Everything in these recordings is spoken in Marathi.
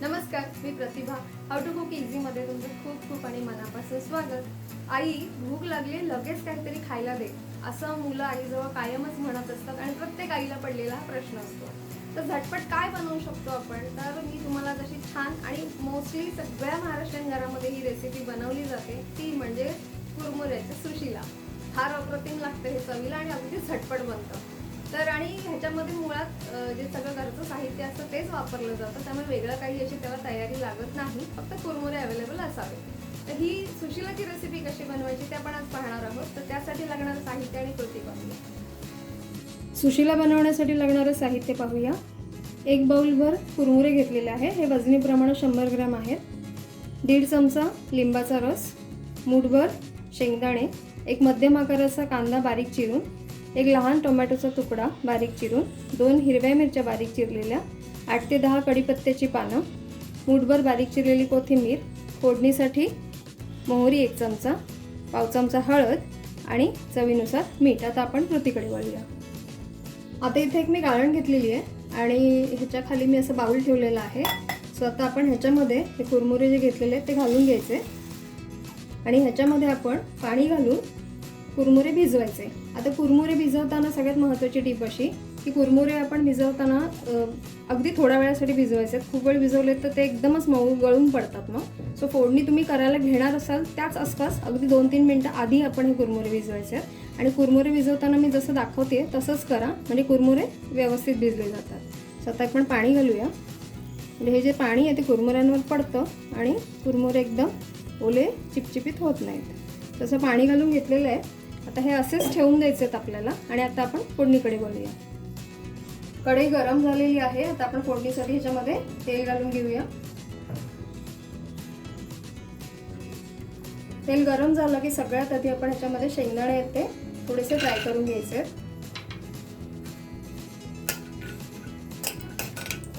नमस्कार, मी प्रतिभा. हाऊ टू कुक इझीमध्ये तुमचं खूप खूप आणि मनापासून स्वागत. आई, भूक लागली, लगेच काहीतरी खायला दे, असं मुलं आईजवळ कायमच म्हणत असतात आणि प्रत्येक आईला पडलेला हा प्रश्न असतो. तर झटपट काय बनवू शकतो आपण? तर मी तुम्हाला जशी छान आणि मोस्टली सगळ्या महाराष्ट्रीयन घरामध्ये ही रेसिपी बनवली जाते, ती म्हणजे कुरमुऱ्याची सुशिला. फार अप्रतिम लागतं हे चवीला आणि अगदी झटपट बनतं. तर आणि ह्याच्यामध्ये मुळात जे सगळं घरचं साहित्य असतं तेच वापरलं जातं, त्यामुळे वेगळं काही अशी त्याला तयारी लागत नाही, फक्त कुरमुरे अवेलेबल असावे. तर ही सुशिलाची रेसिपी कशी बनवायची ते आपण आज पाहणार आहोत. तर त्यासाठी लागणारं साहित्य आणि कृती पाहूया. सुशिला बनवण्यासाठी लागणारं साहित्य पाहूया. 1 बाउलभर कुरमुरे घेतलेले आहे, हे वजनीप्रमाणे 100 ग्रॅम आहेत. 1.5 चमचा लिंबाचा रस, मूठभर शेंगदाणे, एक मध्यम आकाराचा कांदा बारीक चिरून, एक लहान टोमॅटोचा तुकडा बारीक चिरून, 2 हिरव्या मिरच्या बारीक चिरलेल्या, 8 ते 10 कढीपत्त्याची पानं, मूठभर बारीक चिरलेली कोथिंबीर, फोडणीसाठी मोहरी 1 चमचा, पाव चमचा हळद आणि चवीनुसार मीठ. आता आपण कृतीकडे वळूया. आता इथे एक मी गाळण घेतलेली आहे आणि ह्याच्या खाली मी असं बाउल ठेवलेलं आहे. सो आता आपण ह्याच्यामध्ये हे कुरमुरे जे घेतलेले आहेत ते घालून घ्यायचे आणि ह्याच्यामध्ये आपण पाणी घालून कुरमुरे भिजवायचे. आता कुरमुरे भिजवताना सगळ्यात महत्त्वाची टीप अशी की कुरमुरे आपण भिजवताना अगदी थोड्या वेळासाठी भिजवायचे. खूप वेळ भिजवले तर ते एकदमच मऊ गळून पडतात मग. सो फोडणी तुम्ही करायला घेणार असाल त्याच आसपास अगदी 2-3 मिनटं आधी आपण हे कुरमुरे भिजवायचे आणि कुरमुरे भिजवताना मी जसं दाखवते तसंच करा, म्हणजे कुरमुरे व्यवस्थित भिजले जातात. सो आता आपण पाणी घालूया, म्हणजे हे जे पाणी आहे ते कुरमुऱ्यांवर पडतं आणि कुरमुरे एकदम ओले चिपचिपीत होत नाहीत. तसं पाणी घालून घेतलेलं आहे. आता हे असेच ठेवून द्यायचे आहेत आपल्याला आणि आता आपण फोडणीकडे वळूया. कढई गरम झालेली आहे. आता आपण फोडणीसाठी ह्याच्यामध्ये तेल घालून घेऊया. तेल गरम झालं की सगळ्यात आधी आपण ह्याच्यामध्ये शेंगदाणे आहेत ते थोडेसे फ्राय करून घ्यायचे.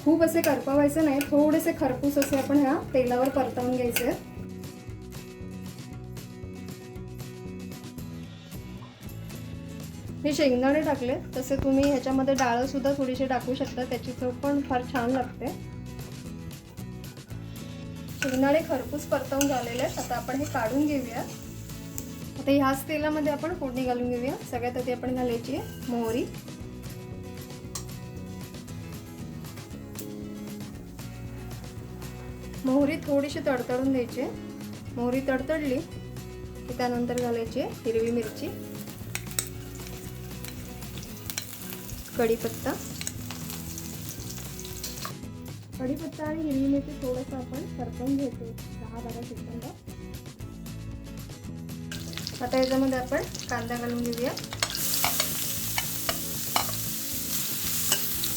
खूप असे करपवायचे नाही, थोडेसे खरपूस असे आपण ह्या तेलावर परतवून घ्यायचे. हे शेंगदाणे टाकले तसे तुम्ही ह्याच्यामध्ये डाळ सुद्धा थोडीशी टाकू शकता, त्याची चव पण फार छान लागते. शेंगदाणे खरपूस परतवून झालेले आहेत. आता आपण हे काढून घेऊया. आता ह्याच तेलामध्ये आपण फोडणी घालून घेऊया. सगळ्यात आधी आपण घालायची आहे मोहरी. मोहरी थोडीशी तडतडून द्यायची. मोहरी तडतडली की त्यानंतर घालायची हिरवी मिरची, कढीपत्ता आणि हिरवी मिरची थोडंसं आपण परतवून घ्यायचं 10-12 सेकंद. आता याच्यामध्ये आपण कांदा घालून घेऊया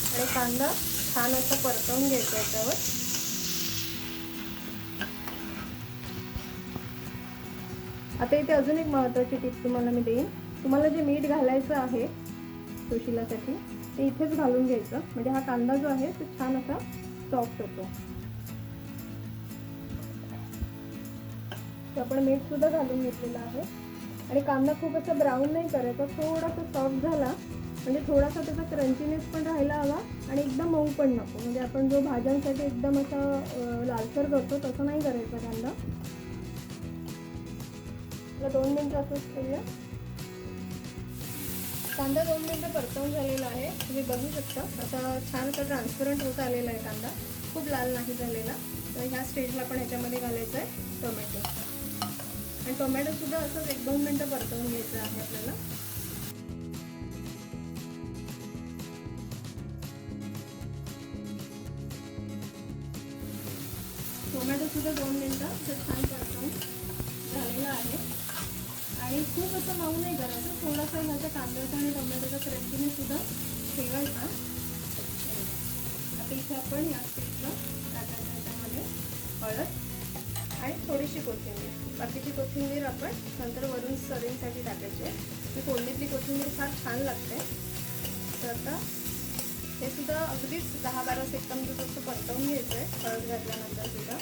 आणि कांदा छान असा परतवून घ्यायचा याच्यावर. आता इथे अजून एक महत्त्वाची टिप तुम्हाला मी देईन. तुम्हाला जे मीठ घालायचं आहे सुशिलासाठी ते इथेच घालून घ्यायचं, म्हणजे हा कांदा जो आहे तो छान असा सॉफ्ट होतो. आपण मीठ सुद्धा घालून घेतलेलं आहे आणि कांदा खूप असा ब्राऊन नाही करायचा, थोडासा सॉफ्ट झाला म्हणजे थोडासा त्याचा क्रंचीनेस पण राहायला हवा आणि एकदम मऊ पण नको. म्हणजे आपण जो भाज्यांसाठी एकदम असा लालसर करतो तसं नाही करायचा कांदा. 2 मिनिटं असंच करूया. कांदा 2 मिनिटं परतवून झालेला आहे. तुम्ही बघू शकता आता छान असा ट्रान्सपरंट होत आलेला आहे कांदा, खूप लाल नाही झालेला. तर ह्या स्टेजला आपण ह्याच्यामध्ये घालायचं आहे टोमॅटो आणि टोमॅटो सुद्धा असंच 1-2 मिनिटं परतवून घ्यायचं आहे आपल्याला. टोमॅटो सुद्धा 2 मिनिटं असं छान परतवून झालेला आहे आणि खूप असं मऊ नाही करायचं, थोडासा ह्याच्या कांद्याचा आणि टोमॅटोचा क्रंचीने सुद्धा ठेवायचा. आता इथे आपण या स्टेजला टाकायचं याच्यामध्ये हळद आणि थोडीशी कोथिंबीर. बाकीची कोथिंबीर आपण नंतर वरून सर्विंगसाठी टाकायची आहे. ही फोडणीतली कोथिंबीर फार छान लागते. तर आता हे सुद्धा अगदीच 10-12 सेकंद जसं परतवून घ्यायचं आहे हळद घातल्यानंतर सुद्धा.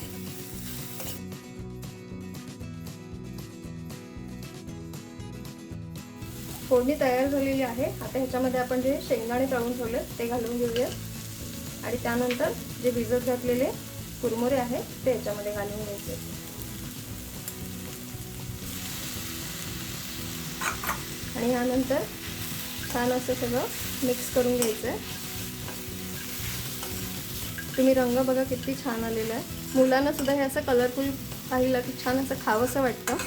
फोडणी तयार झालेली आहे. आता ह्याच्यामध्ये आपण जे शेंगदाणे तळून ठेवले ते घालून घेऊया आणि त्यानंतर जे भिजत घातलेले कुरमुरे आहेत ते याच्यामध्ये घालून घ्यायचे. आणि यानंतर छान असं सगळं मिक्स करून घ्यायचं आहे. तुम्ही रंग बघा किती छान आलेला आहे. मुलांना सुद्धा हे असं कलरफुल पाहिलं की छान असं खावंसं वाटतं.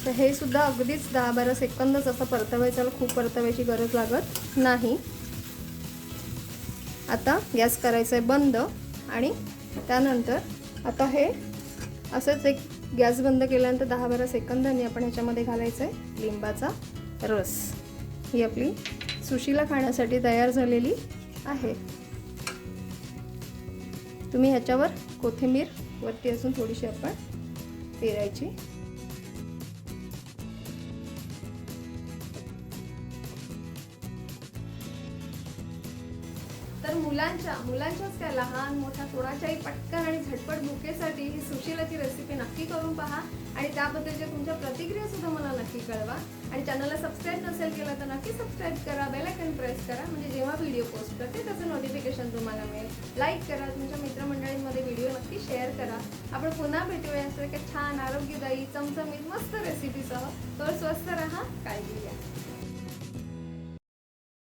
तर हे सुद्धा अगदीच 10-12 सेकंदच असं परतवायचं, खूप परतवायची गरज लागत नाही. आता गॅस करायचा आहे बंद आणि त्यानंतर आता हे असंच एक गॅस बंद केल्यानंतर 10-12 सेकंदांनी आपण ह्याच्यामध्ये घालायचं आहे लिंबाचा रस. ही आपली सुशीला खाण्यासाठी तयार झालेली आहे. तुम्ही ह्याच्यावर कोथिंबीर वरती अजून थोडीशी आपण पेरायची. तर मुलांच्याच काय लहान मोठ्या कोणाच्याही पटकन आणि झटपट भुकेसाठी ही सुशीलाची रेसिपी नक्की करून पहा आणि त्याबद्दलच्या तुमच्या प्रतिक्रिया सुद्धा मला नक्की कळवा. आणि चॅनलला सबस्क्राईब नसेल केलं तर नक्की सबस्क्राईब करा, बेल आयकॉन प्रेस करा, म्हणजे जेव्हा व्हिडिओ पोस्ट करते त्याचं नोटिफिकेशन तुम्हाला मिळेल. लाईक करा, तुमच्या मित्रमंडळींमध्ये व्हिडिओ नक्की शेअर करा. आपण पुन्हा भेटूया असं छान आरोग्यदायी चमचमीत मस्त रेसिपीसह. तर स्वस्थ राहा, काळजी घ्या.